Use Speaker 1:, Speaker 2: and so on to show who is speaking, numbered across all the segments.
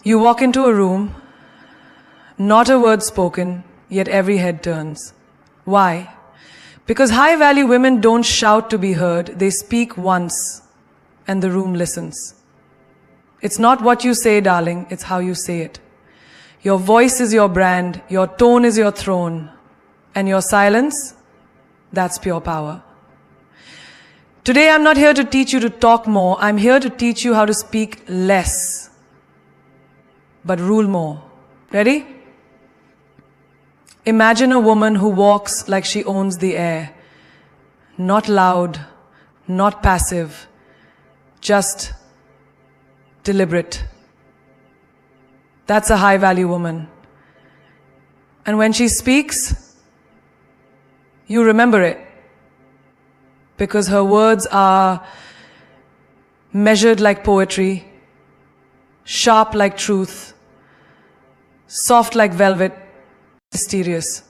Speaker 1: You walk into a room, not a word spoken, yet every head turns. Why? Because high-value women don't shout to be heard, they speak once, and the room listens. It's not what you say, darling, it's how you say it. Your voice is your brand, your tone is your throne, and your silence, that's pure power. Today I'm not here to teach you to talk more, I'm here to teach you how to speak less, but rule more. Ready? Imagine a woman who walks like she owns the air. Not loud, not passive, just deliberate. That's a high-value woman. And when she speaks, you remember it. Because her words are measured like poetry, sharp like truth, soft like velvet, mysterious,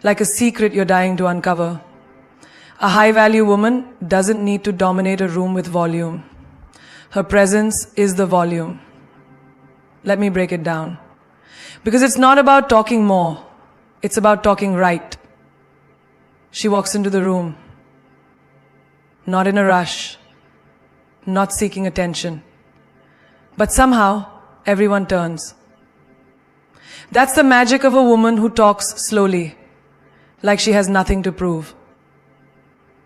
Speaker 1: like a secret you're dying to uncover. A high-value woman doesn't need to dominate a room with volume. Her presence is the volume. Let me break it down. Because it's not about talking more, it's about talking right. She walks into the room, not in a rush, not seeking attention, but somehow everyone turns. That's the magic of a woman who talks slowly, like she has nothing to prove.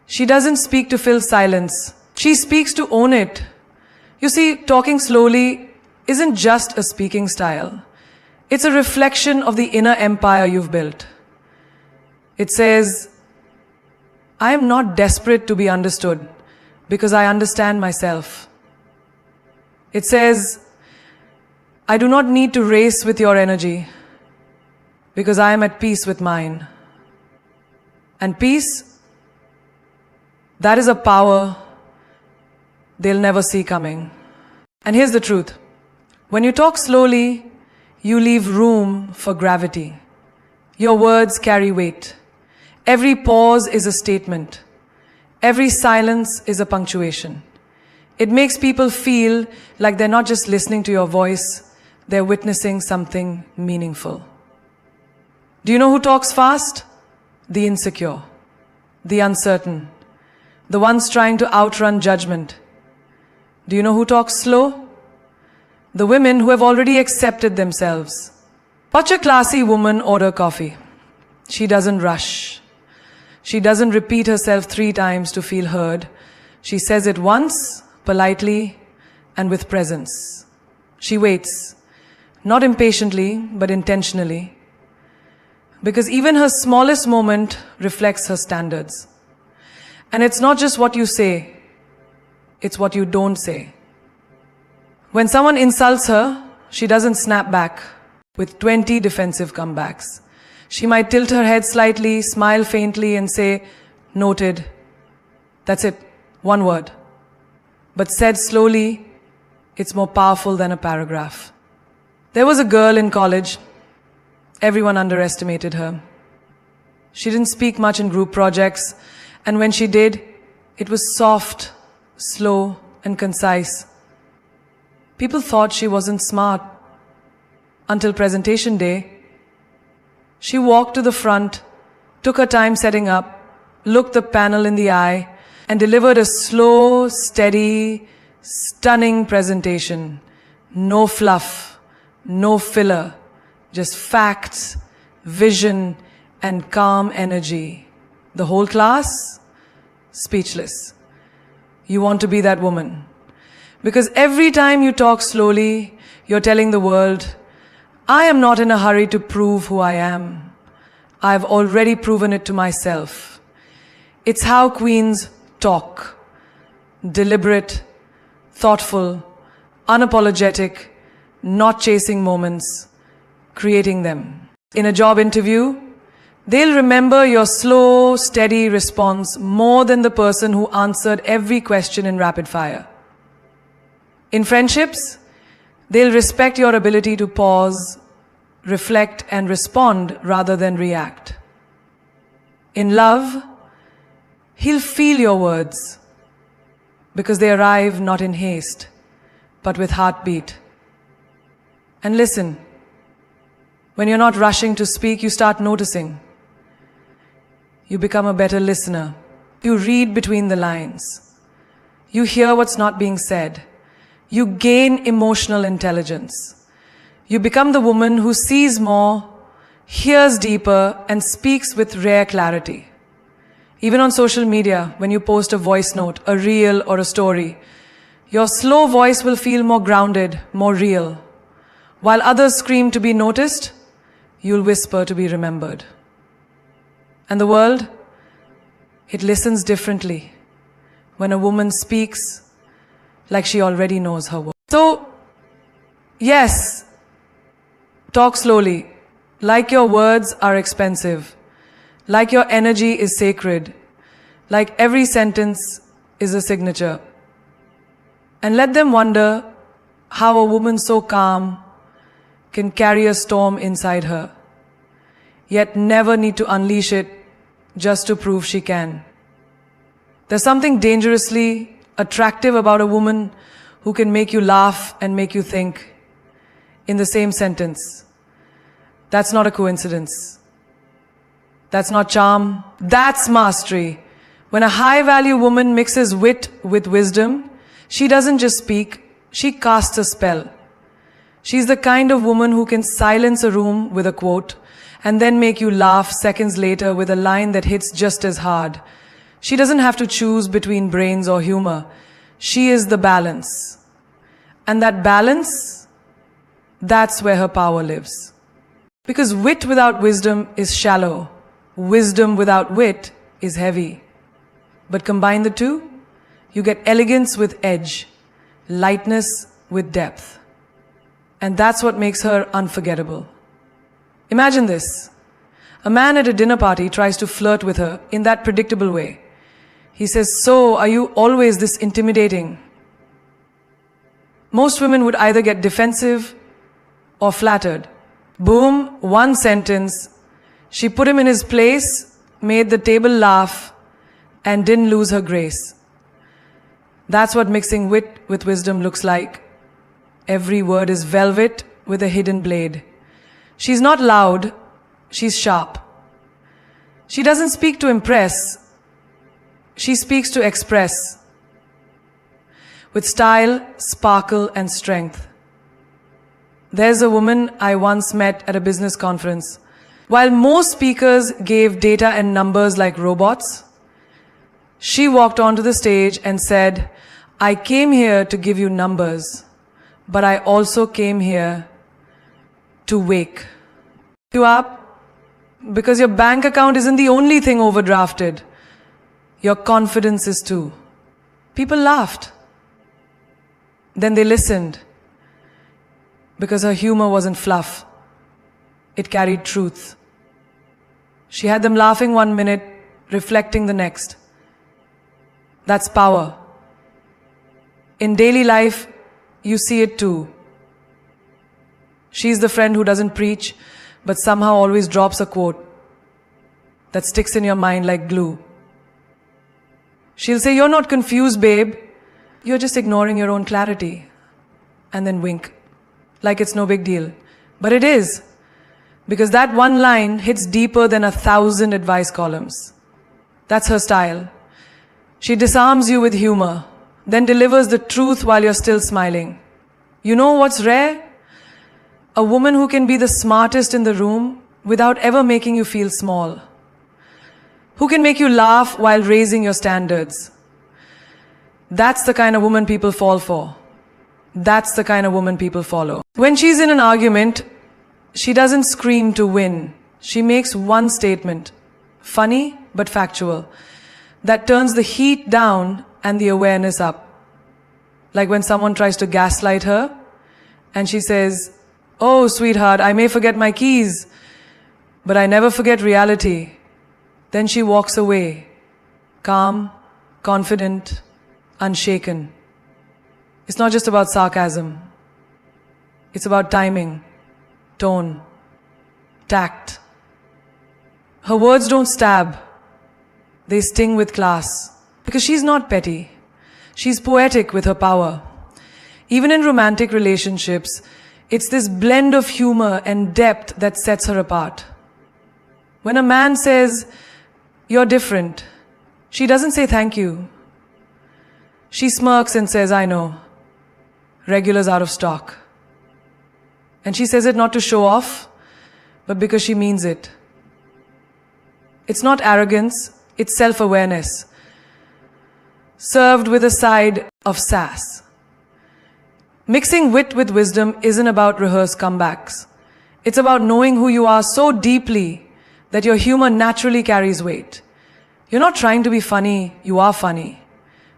Speaker 1: She doesn't speak to fill silence. She speaks to own it. You see, talking slowly isn't just a speaking style. It's a reflection of the inner empire you've built. It says, I am not desperate to be understood because I understand myself. It says, I do not need to race with your energy because I am at peace with mine. And peace, that is a power they'll never see coming. And here's the truth. When you talk slowly, you leave room for gravity. Your words carry weight. Every pause is a statement. Every silence is a punctuation. It makes people feel like they're not just listening to your voice, they're witnessing something meaningful. Do you know who talks fast? The insecure, the uncertain, the ones trying to outrun judgment. Do you know who talks slow? The women who have already accepted themselves. Watch a classy woman order coffee. She doesn't rush. She doesn't repeat herself 3 times to feel heard. She says it once, politely, and with presence. She waits, not impatiently, but intentionally. Because even her smallest moment reflects her standards. And it's not just what you say, it's what you don't say. When someone insults her, she doesn't snap back with 20 defensive comebacks. She might tilt her head slightly, smile faintly, and say, noted. That's it, 1 word. But said slowly, it's more powerful than a paragraph. There was a girl in college. Everyone underestimated her. She didn't speak much in group projects, and when she did, it was soft, slow, and concise. People thought she wasn't smart. Until presentation day, she walked to the front, took her time setting up, looked the panel in the eye, and delivered a slow, steady, stunning presentation. No fluff, no filler, just facts, vision, and calm energy. The whole class, speechless. You want to be that woman. Because every time you talk slowly, you're telling the world, I am not in a hurry to prove who I am. I've already proven it to myself. It's how queens talk. Deliberate, thoughtful, unapologetic, not chasing moments, creating them. In a job interview, they'll remember your slow, steady response more than the person who answered every question in rapid fire. In friendships, they'll respect your ability to pause, reflect, and respond rather than react. In love, he'll feel your words because they arrive not in haste, but with heartbeat. And listen. When you're not rushing to speak, you start noticing. You become a better listener. You read between the lines. You hear what's not being said. You gain emotional intelligence. You become the woman who sees more, hears deeper, and speaks with rare clarity. Even on social media, when you post a voice note, a reel, or a story, your slow voice will feel more grounded, more real. While others scream to be noticed, you'll whisper to be remembered. And the world, it listens differently when a woman speaks like she already knows her words. So, yes, talk slowly, like your words are expensive, like your energy is sacred, like every sentence is a signature. And let them wonder how a woman so calm can carry a storm inside her, yet never need to unleash it just to prove she can. There's something dangerously attractive about a woman who can make you laugh and make you think in the same sentence. That's not a coincidence. That's not charm. That's mastery. When a high-value woman mixes wit with wisdom, she doesn't just speak, she casts a spell. She's the kind of woman who can silence a room with a quote and then make you laugh seconds later with a line that hits just as hard. She doesn't have to choose between brains or humor. She is the balance. And that balance, that's where her power lives. Because wit without wisdom is shallow. Wisdom without wit is heavy. But combine the two, you get elegance with edge, lightness with depth. And that's what makes her unforgettable. Imagine this. A man at a dinner party tries to flirt with her in that predictable way. He says, "So, are you always this intimidating?" Most women would either get defensive or flattered. Boom, one sentence. She put him in his place, made the table laugh, and didn't lose her grace. That's what mixing wit with wisdom looks like. Every word is velvet with a hidden blade. She's not loud, she's sharp. She doesn't speak to impress, she speaks to express. With style, sparkle, and strength. There's a woman I once met at a business conference. While most speakers gave data and numbers like robots, she walked onto the stage and said, "I came here to give you numbers, but I also came here to wake you up, because your bank account isn't the only thing overdrafted. Your confidence is too." People laughed. Then they listened, because her humor wasn't fluff. It carried truth. She had them laughing 1 minute, reflecting the next. That's power. In daily life, you see it too. She's the friend who doesn't preach, but somehow always drops a quote that sticks in your mind like glue. She'll say, "You're not confused, babe. You're just ignoring your own clarity." And then wink, like it's no big deal. But it is, because that one line hits deeper than 1,000 advice columns. That's her style. She disarms you with humor, then delivers the truth while you're still smiling. You know what's rare? A woman who can be the smartest in the room without ever making you feel small. Who can make you laugh while raising your standards. That's the kind of woman people fall for. That's the kind of woman people follow. When she's in an argument, she doesn't scream to win. She makes one statement, funny but factual, that turns the heat down and the awareness up. Like when someone tries to gaslight her and she says, "Oh, sweetheart, I may forget my keys, but I never forget reality." Then she walks away, calm, confident, unshaken. It's not just about sarcasm. It's about timing, tone, tact. Her words don't stab. They sting with class. Because she's not petty. She's poetic with her power. Even in romantic relationships, It's this blend of humor and depth that sets her apart. When a man says, "You're different," she doesn't say thank you. She smirks and says, "I know. Regular's out of stock." And she says it not to show off, but because she means it. It's not arrogance, it's self-awareness, served with a side of sass. Mixing wit with wisdom isn't about rehearsed comebacks. It's about knowing who you are so deeply that your humor naturally carries weight. You're not trying to be funny, you are funny.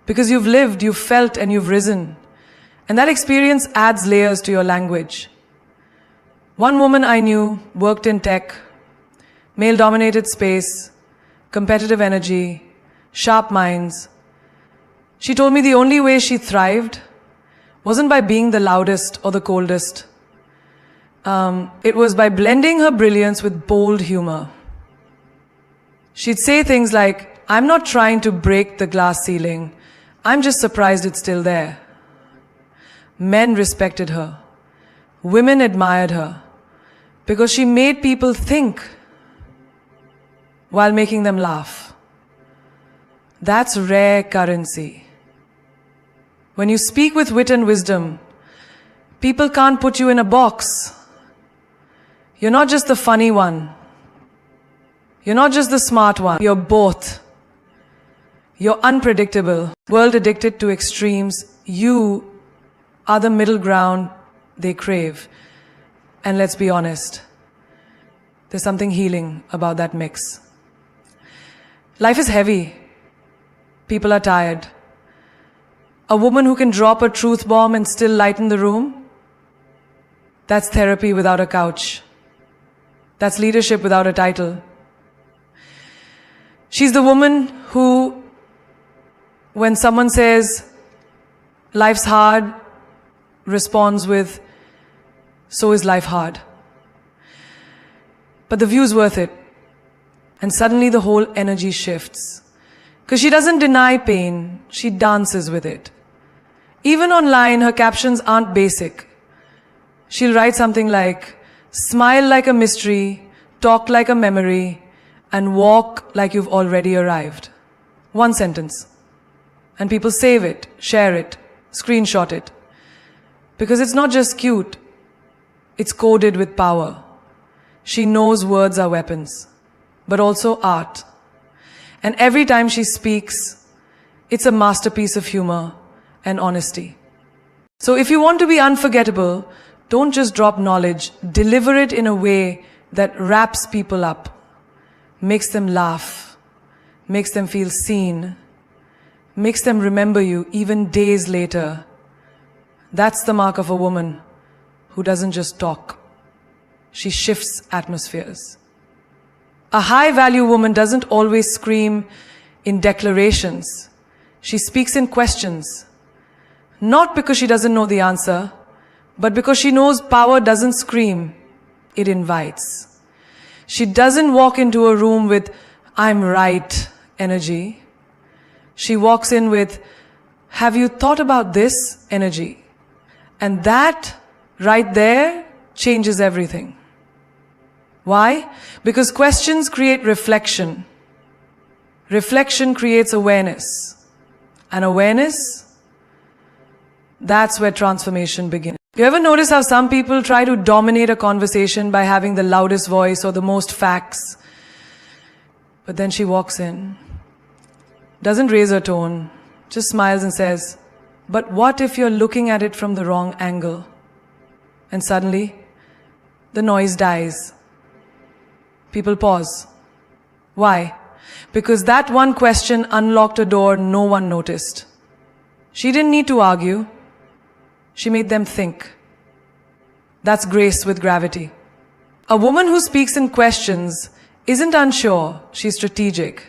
Speaker 1: Because you've lived, you've felt, and you've risen. And that experience adds layers to your language. One woman I knew worked in tech, male-dominated space, competitive energy, sharp minds. She told me the only way she thrived wasn't by being the loudest or the coldest. It was by blending her brilliance with bold humor. She'd say things like, "I'm not trying to break the glass ceiling. I'm just surprised it's still there." Men respected her. Women admired her because she made people think while making them laugh. That's rare currency. When you speak with wit and wisdom, people can't put you in a box. You're not just the funny one. You're not just the smart one. You're both. You're unpredictable. World addicted to extremes. You are the middle ground they crave. And let's be honest, there's something healing about that mix. Life is heavy. People are tired. A woman who can drop a truth bomb and still lighten the room, that's therapy without a couch. That's leadership without a title. She's the woman who, when someone says, "Life's hard," responds with, "So is life hard." But the view's worth it. And suddenly the whole energy shifts. Because she doesn't deny pain, she dances with it. Even online, her captions aren't basic. She'll write something like, "Smile like a mystery, talk like a memory, and walk like you've already arrived." One sentence. And people save it, share it, screenshot it. Because it's not just cute, it's coded with power. She knows words are weapons, but also art. And every time she speaks, it's a masterpiece of humor and honesty. So if you want to be unforgettable, don't just drop knowledge, deliver it in a way that wraps people up, makes them laugh, makes them feel seen, makes them remember you even days later. That's the mark of a woman who doesn't just talk. She shifts atmospheres. A high-value woman doesn't always scream in declarations. She speaks in questions. Not because she doesn't know the answer, but because she knows power doesn't scream, it invites. She doesn't walk into a room with "I'm right" energy. She walks in with "Have you thought about this" energy. And that right there changes everything. Why? Because questions create reflection. Reflection creates awareness. And awareness, that's where transformation begins. You ever notice how some people try to dominate a conversation by having the loudest voice or the most facts? But then she walks in, doesn't raise her tone, just smiles and says, "But what if you're looking at it from the wrong angle?" And suddenly, the noise dies. People pause. Why? Because that one question unlocked a door no one noticed. She didn't need to argue. She made them think. That's grace with gravity. A woman who speaks in questions isn't unsure, she's strategic.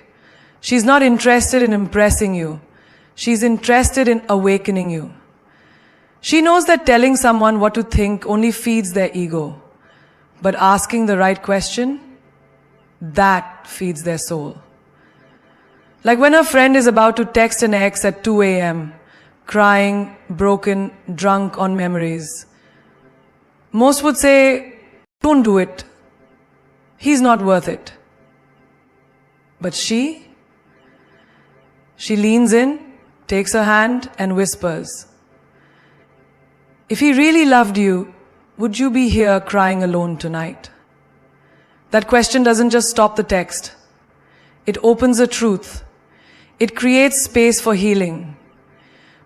Speaker 1: She's not interested in impressing you. She's interested in awakening you. She knows that telling someone what to think only feeds their ego. But asking the right question, that feeds their soul. Like when a friend is about to text an ex at 2 a.m., crying, broken, drunk on memories. Most would say, don't do it. He's not worth it. But she leans in, takes her hand and whispers, if he really loved you, would you be here crying alone tonight? That question doesn't just stop the text. It opens a truth. It creates space for healing.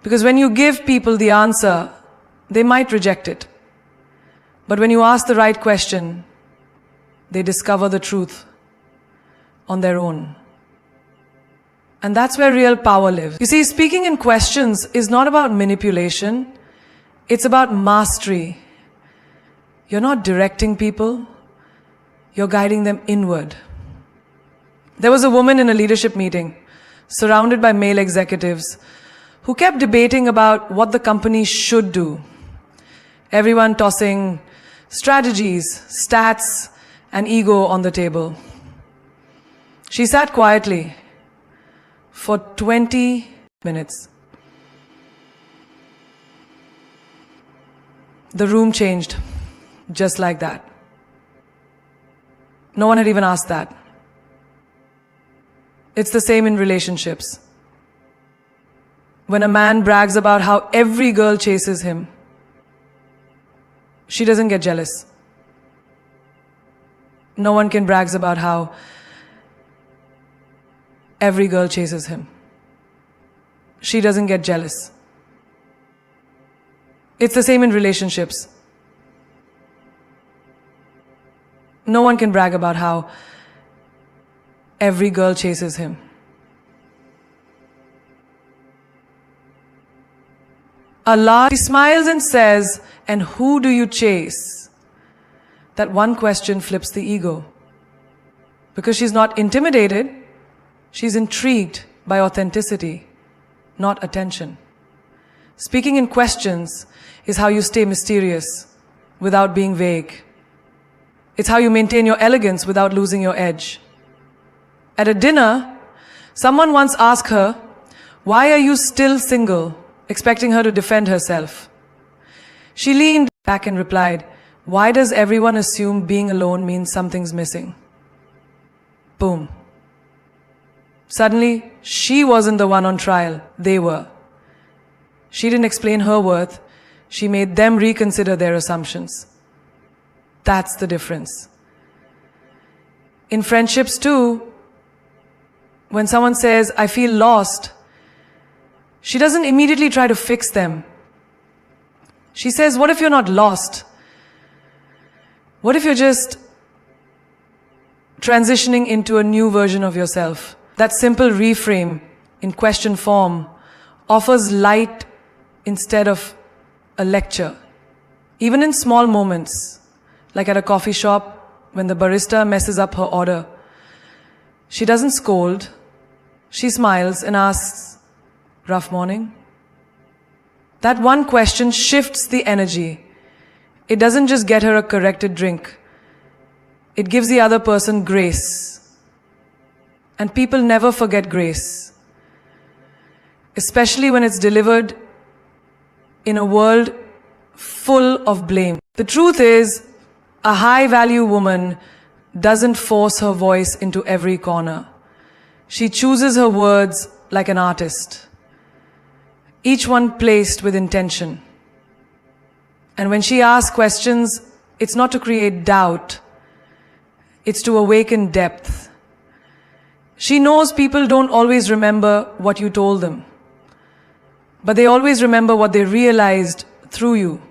Speaker 1: Because when you give people the answer, they might reject it. But when you ask the right question, they discover the truth on their own. And that's where real power lives. You see, speaking in questions is not about manipulation. It's about mastery. You're not directing people. You're guiding them inward. There was a woman in a leadership meeting, surrounded by male executives, who kept debating about what the company should do. Everyone tossing strategies, stats, and ego on the table. She sat quietly for 20 minutes. The room changed, just like that. No one had even asked that. It's the same in relationships. When a man brags about how every girl chases him, she doesn't get jealous. No one can brag about how every girl chases him. She doesn't get jealous. It's the same in relationships. No one can brag about how every girl chases him. Allah smiles and says, and who do you chase? That one question flips the ego. Because she's not intimidated, she's intrigued by authenticity, not attention. Speaking in questions is how you stay mysterious without being vague. It's how you maintain your elegance without losing your edge. At a dinner, someone once asked her, why are you still single? Expecting her to defend herself. She leaned back and replied, why does everyone assume being alone means something's missing? Boom. Suddenly, she wasn't the one on trial, they were. She didn't explain her worth, she made them reconsider their assumptions. That's the difference. In friendships too, when someone says, I feel lost, she doesn't immediately try to fix them. She says, what if you're not lost? What if you're just transitioning into a new version of yourself? That simple reframe in question form offers light instead of a lecture. Even in small moments, like at a coffee shop when the barista messes up her order, she doesn't scold, she smiles and asks, rough morning? That one question shifts the energy. It doesn't just get her a corrected drink. It gives the other person grace. And people never forget grace. Especially when it's delivered in a world full of blame. The truth is, a high-value woman doesn't force her voice into every corner. She chooses her words like an artist. Each one placed with intention. And when she asks questions, it's not to create doubt, it's to awaken depth. She knows people don't always remember what you told them, but they always remember what they realized through you.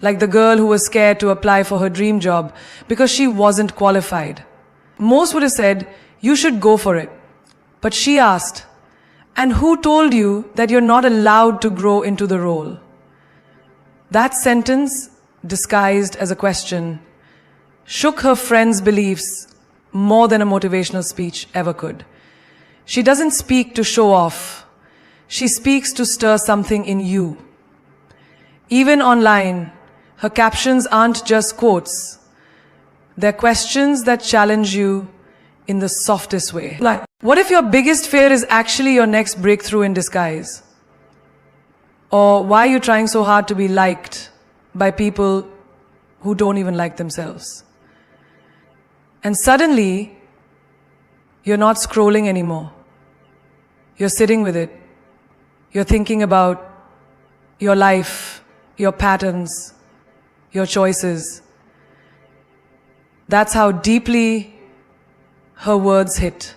Speaker 1: Like the girl who was scared to apply for her dream job because she wasn't qualified. Most would have said, you should go for it. But she asked, and who told you that you're not allowed to grow into the role? That sentence, disguised as a question, shook her friend's beliefs more than a motivational speech ever could. She doesn't speak to show off. She speaks to stir something in you. Even online, her captions aren't just quotes. They're questions that challenge you in the softest way. Like, what if your biggest fear is actually your next breakthrough in disguise? Or why are you trying so hard to be liked by people who don't even like themselves. And suddenly, you're not scrolling anymore. You're sitting with it. You're thinking about your life, your patterns, your choices. That's how deeply her words hit.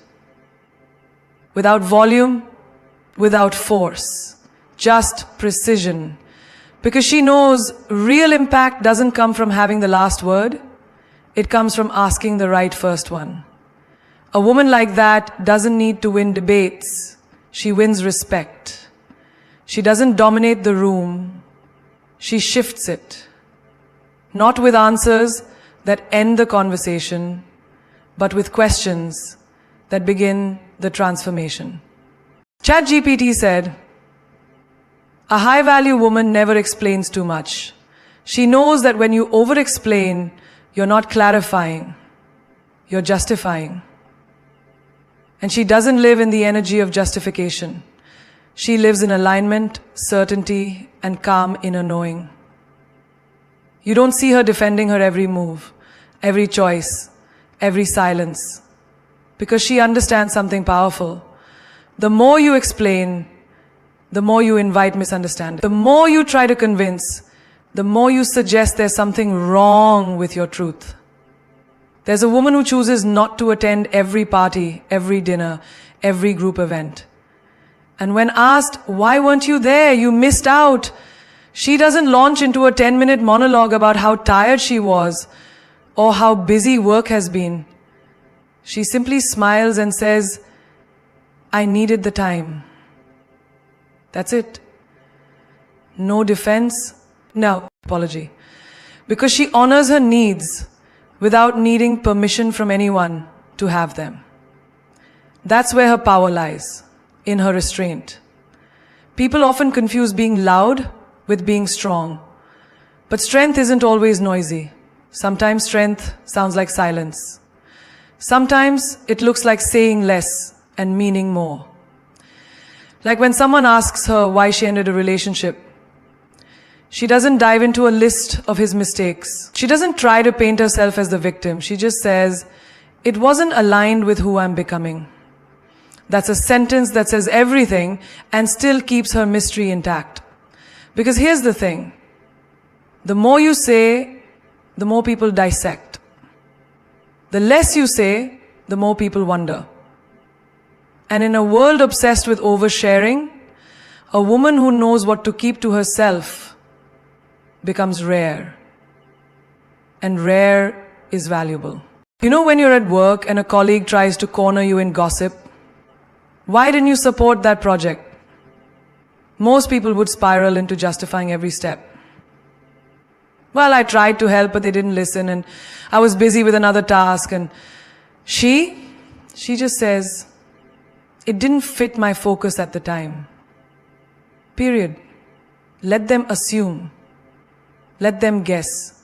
Speaker 1: Without volume, without force, just precision. Because she knows real impact doesn't come from having the last word. It comes from asking the right first one. A woman like that doesn't need to win debates. She wins respect. She doesn't dominate the room. She shifts it. Not with answers that end the conversation, but with questions that begin the transformation. ChatGPT said, a high-value woman never explains too much. She knows that when you over-explain, you're not clarifying, you're justifying. And she doesn't live in the energy of justification. She lives in alignment, certainty, and calm inner knowing. You don't see her defending her every move, every choice, every silence, because she understands something powerful. The more you explain, the more you invite misunderstanding. The more you try to convince, the more you suggest there's something wrong with your truth. There's a woman who chooses not to attend every party, every dinner, every group event. And when asked, why weren't you there? You missed out. She doesn't launch into a 10-minute monologue about how tired she was or how busy work has been. She simply smiles and says, I needed the time. That's it. No defense, no apology. Because she honors her needs without needing permission from anyone to have them. That's where her power lies, in her restraint. People often confuse being loud with being strong. But strength isn't always noisy. Sometimes strength sounds like silence. Sometimes it looks like saying less and meaning more. Like when someone asks her why she ended a relationship, she doesn't dive into a list of his mistakes. She doesn't try to paint herself as the victim. She just says, it wasn't aligned with who I'm becoming. That's a sentence that says everything and still keeps her mystery intact. Because here's the thing. The more you say, the more people dissect. The less you say, the more people wonder. And in a world obsessed with oversharing, a woman who knows what to keep to herself becomes rare. And rare is valuable. You know when you're at work and a colleague tries to corner you in gossip? Why didn't you support that project? Most people would spiral into justifying every step. Well, I tried to help, but they didn't listen, and I was busy with another task, and she just says, it didn't fit my focus at the time. Period. Let them assume. Let them guess.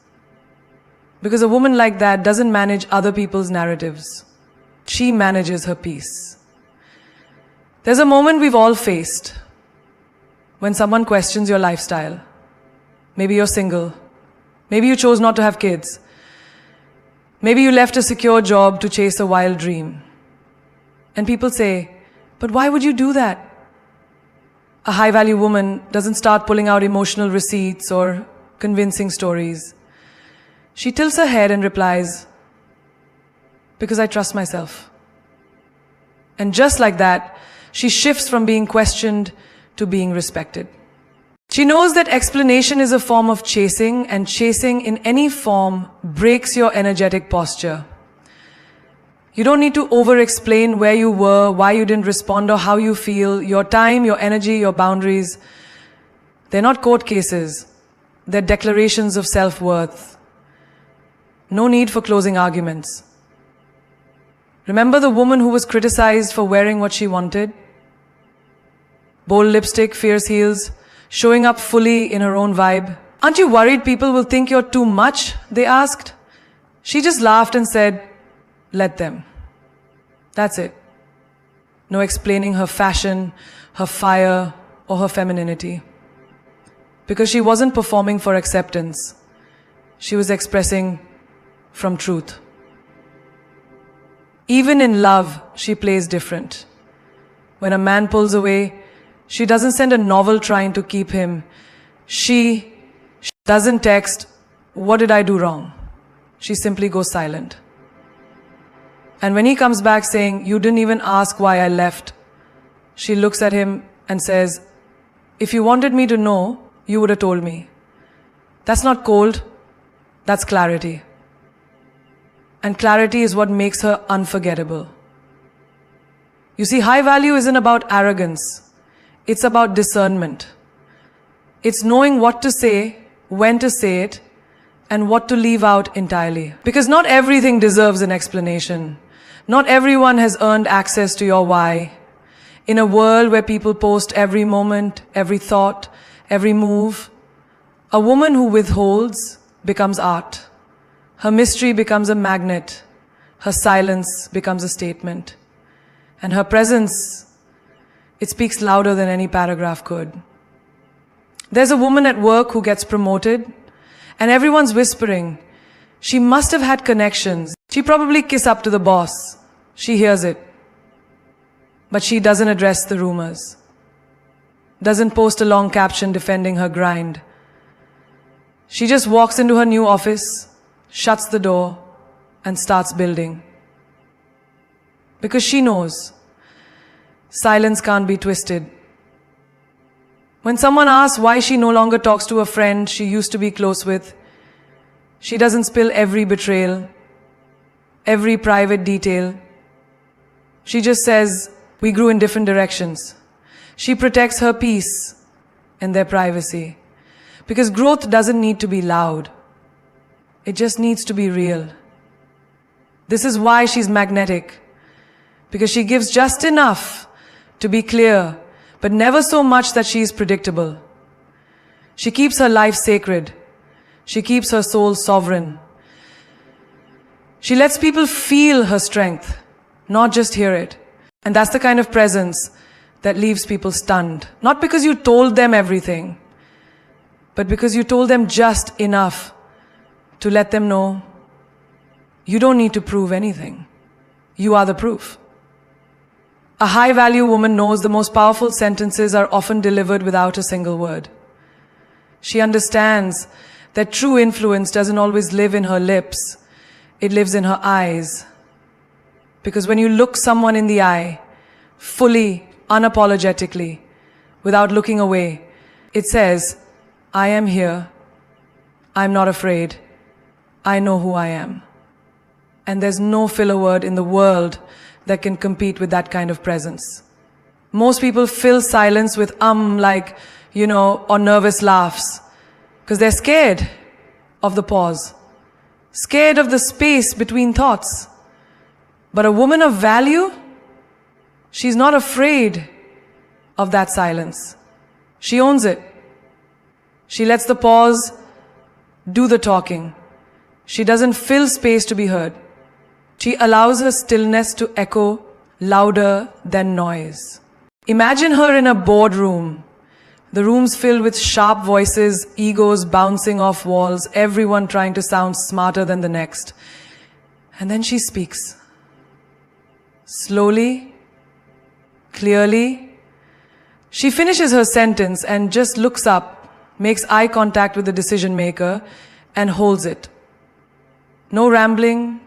Speaker 1: Because a woman like that doesn't manage other people's narratives. She manages her peace. There's a moment we've all faced when someone questions your lifestyle. Maybe you're single. Maybe you chose not to have kids. Maybe you left a secure job to chase a wild dream. And people say, but why would you do that? A high-value woman doesn't start pulling out emotional receipts or convincing stories. She tilts her head and replies, because I trust myself. And just like that, she shifts from being questioned to being respected. She knows that explanation is a form of chasing, and chasing in any form breaks your energetic posture. You don't need to over-explain where you were, why you didn't respond, or how you feel. Your time, your energy, your boundaries, they're not court cases. They're declarations of self-worth. No need for closing arguments. Remember the woman who was criticized for wearing what she wanted? Bold lipstick, fierce heels, showing up fully in her own vibe. Aren't you worried people will think you're too much? They asked. She just laughed and said, let them. That's it. No explaining her fashion, her fire, or her femininity. Because she wasn't performing for acceptance. she was expressing from truth. Even in love, she plays different. When a man pulls away, she doesn't send a novel trying to keep him. She doesn't text, "What did I do wrong?" She simply goes silent. And when he comes back saying, "You didn't even ask why I left," she looks at him and says, "If you wanted me to know, you would have told me." That's not cold, that's clarity. And clarity is what makes her unforgettable. You see, high value isn't about arrogance. It's about discernment. It's knowing what to say, when to say it, and what to leave out entirely. Because not everything deserves an explanation. Not everyone has earned access to your why. In a world where people post every moment, every thought, every move, a woman who withholds becomes art. Her mystery becomes a magnet. Her silence becomes a statement. And her presence, it speaks louder than any paragraph could. There's a woman at work who gets promoted, and everyone's whispering, "She must have had connections. She probably kiss up to the boss." She hears it. But she doesn't address the rumors. Doesn't post a long caption defending her grind. She just walks into her new office, shuts the door, and starts building. Because she knows silence can't be twisted. When someone asks why she no longer talks to a friend she used to be close with, she doesn't spill every betrayal, every private detail. She just says, "We grew in different directions." She protects her peace and their privacy. Because growth doesn't need to be loud. It just needs to be real. This is why she's magnetic. Because she gives just enough to be clear, but never so much that she is predictable. She keeps her life sacred. She keeps her soul sovereign. She lets people feel her strength, not just hear it. And that's the kind of presence that leaves people stunned. Not because you told them everything, but because you told them just enough to let them know you don't need to prove anything. You are the proof. A high-value woman knows the most powerful sentences are often delivered without a single word. She understands that true influence doesn't always live in her lips. It lives in her eyes. Because when you look someone in the eye, fully, unapologetically, without looking away, it says, "I am here. I'm not afraid. I know who I am." And there's no filler word in the world that can compete with that kind of presence. Most people fill silence with like, or nervous laughs, because they're scared of the pause, scared of the space between thoughts. But a woman of value, she's not afraid of that silence. She owns it. She lets the pause do the talking. She doesn't fill space to be heard. She allows her stillness to echo louder than noise. Imagine her in a boardroom. The room's filled with sharp voices, egos bouncing off walls, everyone trying to sound smarter than the next. And then she speaks. Slowly, clearly. She finishes her sentence and just looks up, makes eye contact with the decision maker, and holds it. No rambling,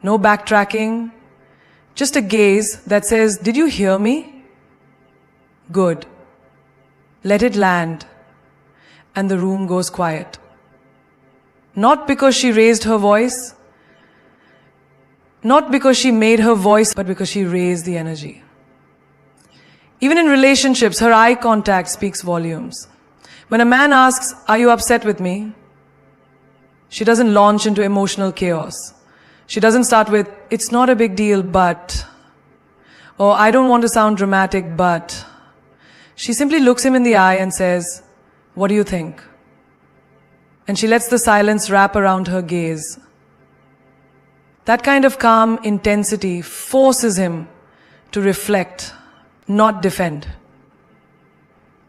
Speaker 1: no backtracking, just a gaze that says, "Did you hear me? Good." Let it land, and the room goes quiet. Not because she raised her voice, not because she made her voice, but because she raised the energy. Even in relationships, her eye contact speaks volumes. When a man asks, "Are you upset with me?" she doesn't launch into emotional chaos. She doesn't start with, "It's not a big deal, but," or "I don't want to sound dramatic, but." She simply looks him in the eye and says, "What do you think?" And she lets the silence wrap around her gaze. That kind of calm intensity forces him to reflect, not defend.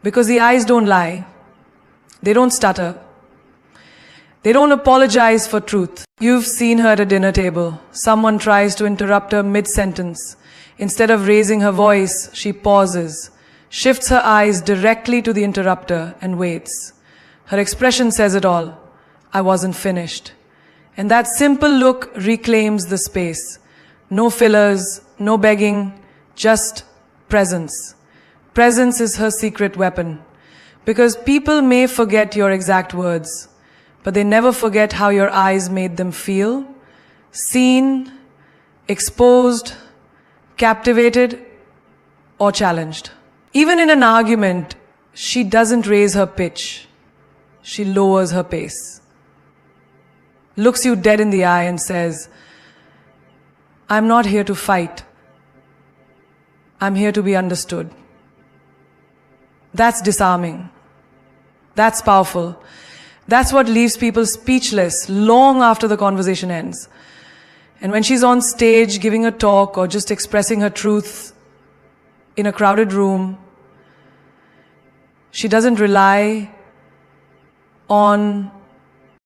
Speaker 1: Because the eyes don't lie. They don't stutter. They don't apologize for truth. You've seen her at a dinner table. Someone tries to interrupt her mid-sentence. Instead of raising her voice, she pauses, shifts her eyes directly to the interrupter and waits. Her expression says it all. I wasn't finished. And that simple look reclaims the space. No fillers, no begging, just presence. Presence is her secret weapon. Because people may forget your exact words, but they never forget how your eyes made them feel, seen, exposed, captivated, or challenged. Even in an argument, she doesn't raise her pitch. She lowers her pace. Looks you dead in the eye and says, I'm not here to fight. I'm here to be understood. That's disarming. That's powerful. That's what leaves people speechless long after the conversation ends. And when she's on stage giving a talk or just expressing her truth in a crowded room, she doesn't rely on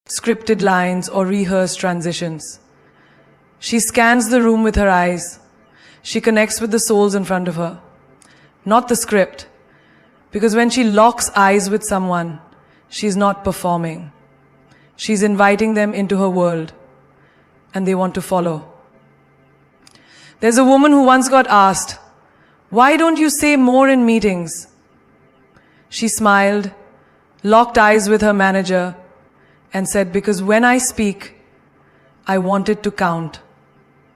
Speaker 1: scripted lines or rehearsed transitions. She scans the room with her eyes. She connects with the souls in front of her, not the script. Because when she locks eyes with someone, she's not performing. She's inviting them into her world, and they want to follow. There's a woman who once got asked, why don't you say more in meetings? She smiled, locked eyes with her manager, and said, because when I speak, I want it to count.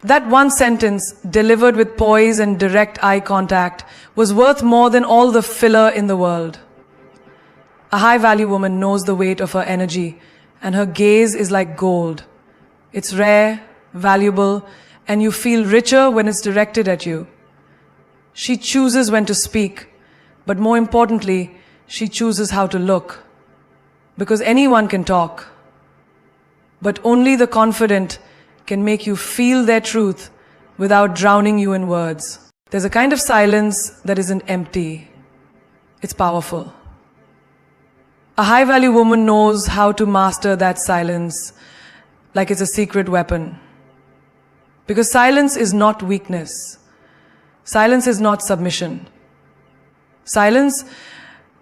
Speaker 1: That one sentence, delivered with poise and direct eye contact, was worth more than all the filler in the world. A high-value woman knows the weight of her energy, and her gaze is like gold. It's rare, valuable, and you feel richer when it's directed at you. She chooses when to speak, but more importantly, she chooses how to look. Because anyone can talk, but only the confident can make you feel their truth without drowning you in words. There's a kind of silence that isn't empty. It's powerful. A high-value woman knows how to master that silence like it's a secret weapon. Because silence is not weakness. Silence is not submission. Silence,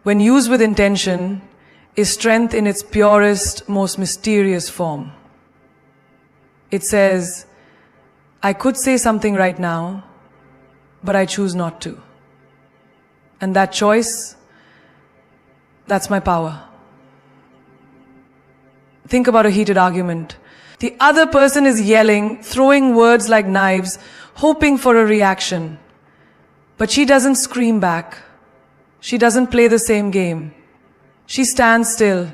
Speaker 1: when used with intention, is strength in its purest, most mysterious form. It says, I could say something right now, but I choose not to. And that choice, that's my power. Think about a heated argument. The other person is yelling, throwing words like knives, hoping for a reaction. But she doesn't scream back. She doesn't play the same game. She stands still,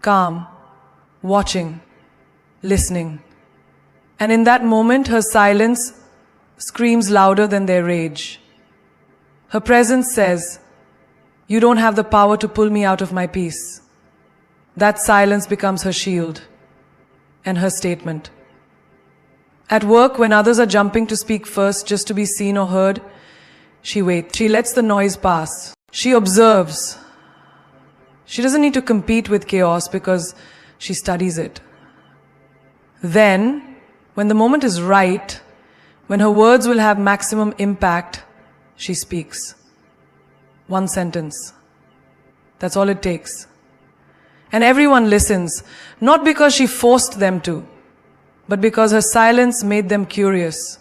Speaker 1: calm, watching, listening. And in that moment, her silence screams louder than their rage. Her presence says, you don't have the power to pull me out of my peace. That silence becomes her shield and her statement. At work, when others are jumping to speak first just to be seen or heard, she waits. She lets the noise pass. She observes. She doesn't need to compete with chaos because she studies it. Then, when the moment is right, when her words will have maximum impact, she speaks. One sentence. That's all it takes. And everyone listens, not because she forced them to, but because her silence made them curious.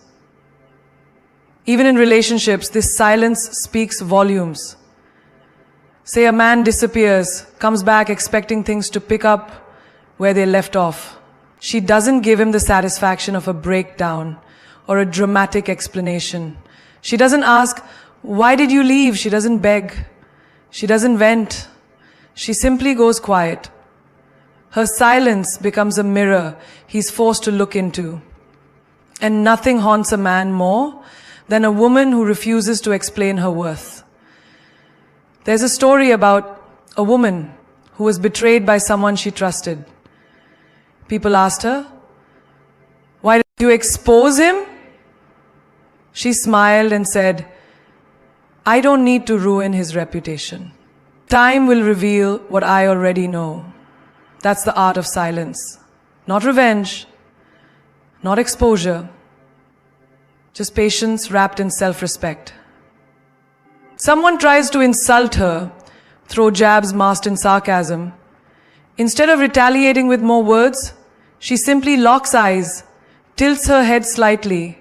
Speaker 1: Even in relationships, this silence speaks volumes. Say a man disappears, comes back expecting things to pick up where they left off. She doesn't give him the satisfaction of a breakdown or a dramatic explanation. She doesn't ask, why did you leave? She doesn't beg. She doesn't vent. She simply goes quiet. Her silence becomes a mirror he's forced to look into. And nothing haunts a man more than a woman who refuses to explain her worth. There's a story about a woman who was betrayed by someone she trusted. People asked her, why did you expose him? She smiled and said, I don't need to ruin his reputation. Time will reveal what I already know. That's the art of silence. Not revenge, not exposure, just patience wrapped in self-respect. Someone tries to insult her, throw jabs masked in sarcasm. Instead of retaliating with more words, she simply locks eyes, tilts her head slightly,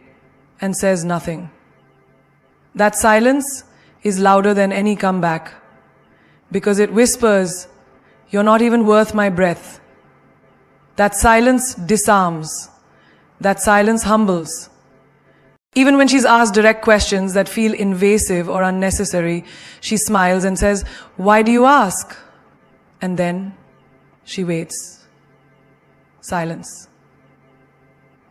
Speaker 1: and says nothing. That silence is louder than any comeback, because it whispers, "You're not even worth my breath." That silence disarms. That silence humbles. Even when she's asked direct questions that feel invasive or unnecessary, she smiles and says, "Why do you ask?" And then she waits. Silence.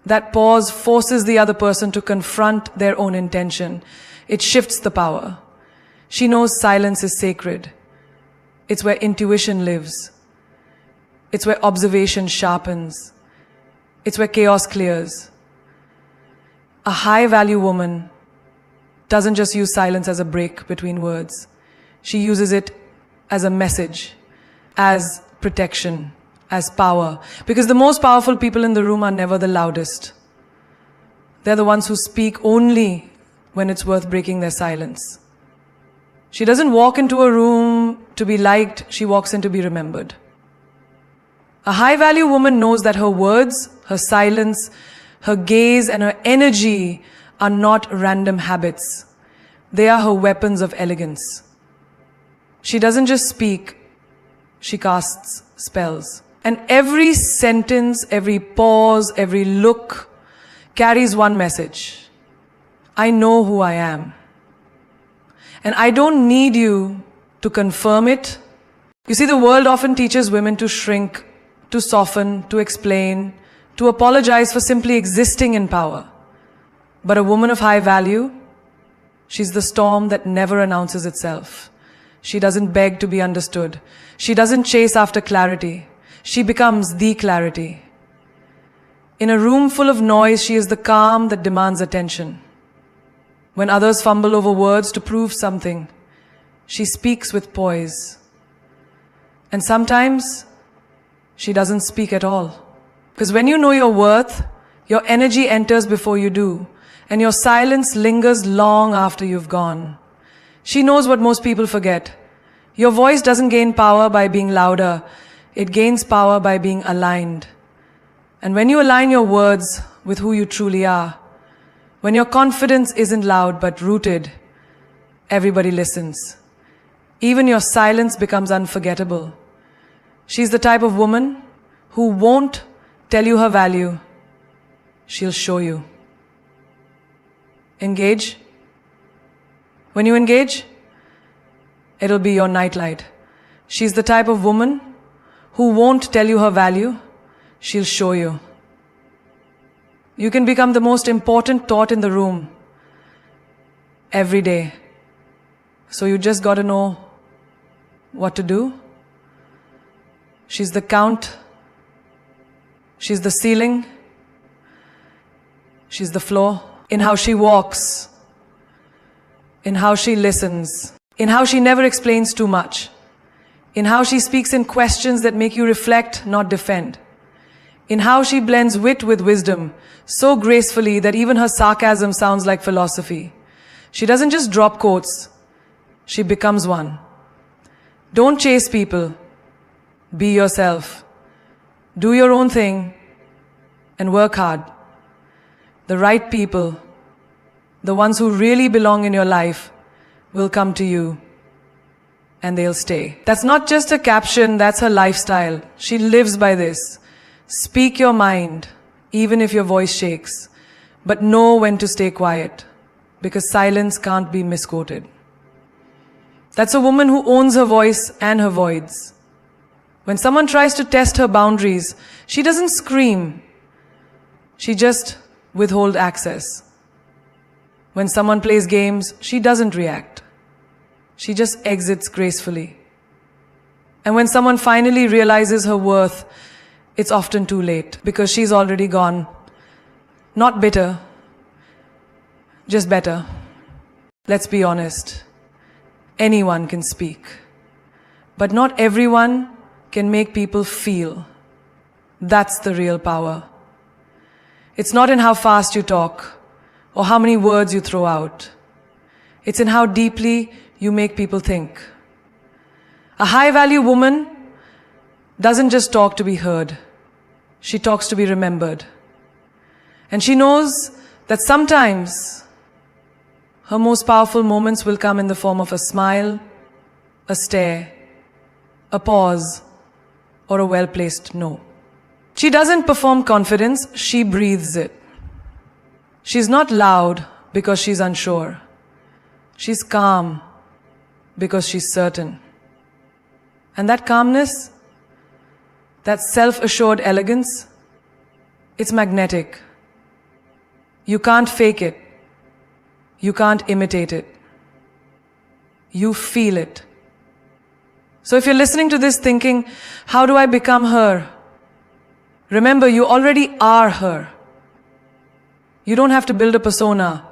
Speaker 1: That pause forces the other person to confront their own intention. It shifts the power. She knows silence is sacred. It's where intuition lives. It's where observation sharpens. It's where chaos clears. A high-value woman doesn't just use silence as a break between words. She uses it as a message, as protection, as power. Because the most powerful people in the room are never the loudest. They're the ones who speak only when it's worth breaking their silence. She doesn't walk into a room to be liked, she walks in to be remembered. A high-value woman knows that her words, her silence, her gaze and her energy are not random habits. They are her weapons of elegance. She doesn't just speak, she casts spells. And every sentence, every pause, every look carries one message. I know who I am. And I don't need you to confirm it. You see, the world often teaches women to shrink, to soften, to explain, to apologize for simply existing in power. But a woman of high value, she's the storm that never announces itself. She doesn't beg to be understood. She doesn't chase after clarity. She becomes the clarity. In a room full of noise, she is the calm that demands attention. When others fumble over words to prove something, she speaks with poise. And sometimes, she doesn't speak at all. Because when you know your worth, your energy enters before you do, and your silence lingers long after you've gone. She knows what most people forget. Your voice doesn't gain power by being louder. It gains power by being aligned. And when you align your words with who you truly are, when your confidence isn't loud but rooted, everybody listens. Even your silence becomes unforgettable. She's the type of woman who won't tell you her value. She'll show you. Engage. When you engage, it'll be your nightlight. She's the type of woman who won't tell you her value. She'll show you. You can become the most important thought in the room every day. So you just got to know what to do. She's the count. She's the ceiling. She's the floor. In how she walks. In how she listens. In how she never explains too much. In how she speaks in questions that make you reflect, not defend. In how she blends wit with wisdom so gracefully that even her sarcasm sounds like philosophy. She doesn't just drop quotes. She becomes one. Don't chase people. Be yourself. Do your own thing and work hard. The right people, the ones who really belong in your life, will come to you and they'll stay. That's not just a caption, that's her lifestyle. She lives by this. Speak your mind, even if your voice shakes, but know when to stay quiet, because silence can't be misquoted. That's a woman who owns her voice and her voids. When someone tries to test her boundaries, she doesn't scream. She just withholds access. When someone plays games, she doesn't react. She just exits gracefully. And when someone finally realizes her worth, it's often too late because she's already gone. Not bitter, just better. Let's be honest. Anyone can speak. But not everyone can make people feel. That's the real power. It's not in how fast you talk or how many words you throw out. It's in how deeply you make people think. A high-value woman doesn't just talk to be heard. She talks to be remembered. And she knows that sometimes her most powerful moments will come in the form of a smile, a stare, a pause, or a well-placed no. She doesn't perform confidence, she breathes it. She's not loud because she's unsure. She's calm because she's certain. And that calmness, that self-assured elegance, it's magnetic. You can't fake it. You can't imitate it. You feel it. So if you're listening to this thinking, how do I become her? Remember, you already are her. You don't have to build a persona.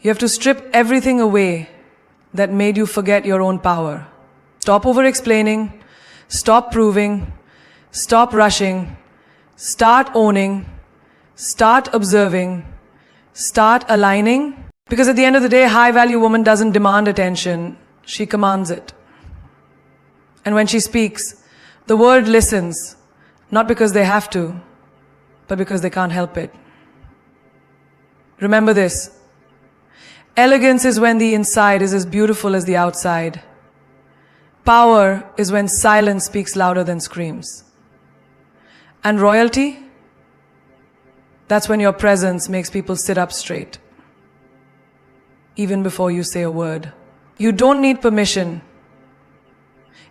Speaker 1: You have to strip everything away that made you forget your own power. Stop over-explaining. Stop proving. Stop rushing. Start owning. Start observing. Start aligning. Because at the end of the day, a high-value woman doesn't demand attention. She commands it. And when she speaks, the world listens, not because they have to, but because they can't help it. Remember this. Elegance is when the inside is as beautiful as the outside. Power is when silence speaks louder than screams. And royalty? That's when your presence makes people sit up straight, even before you say a word. You don't need permission.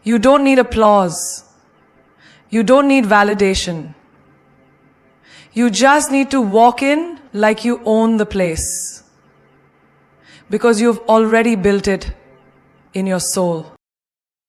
Speaker 1: You don't need applause. You don't need validation. You just need to walk in like you own the place, because you've already built it in your soul.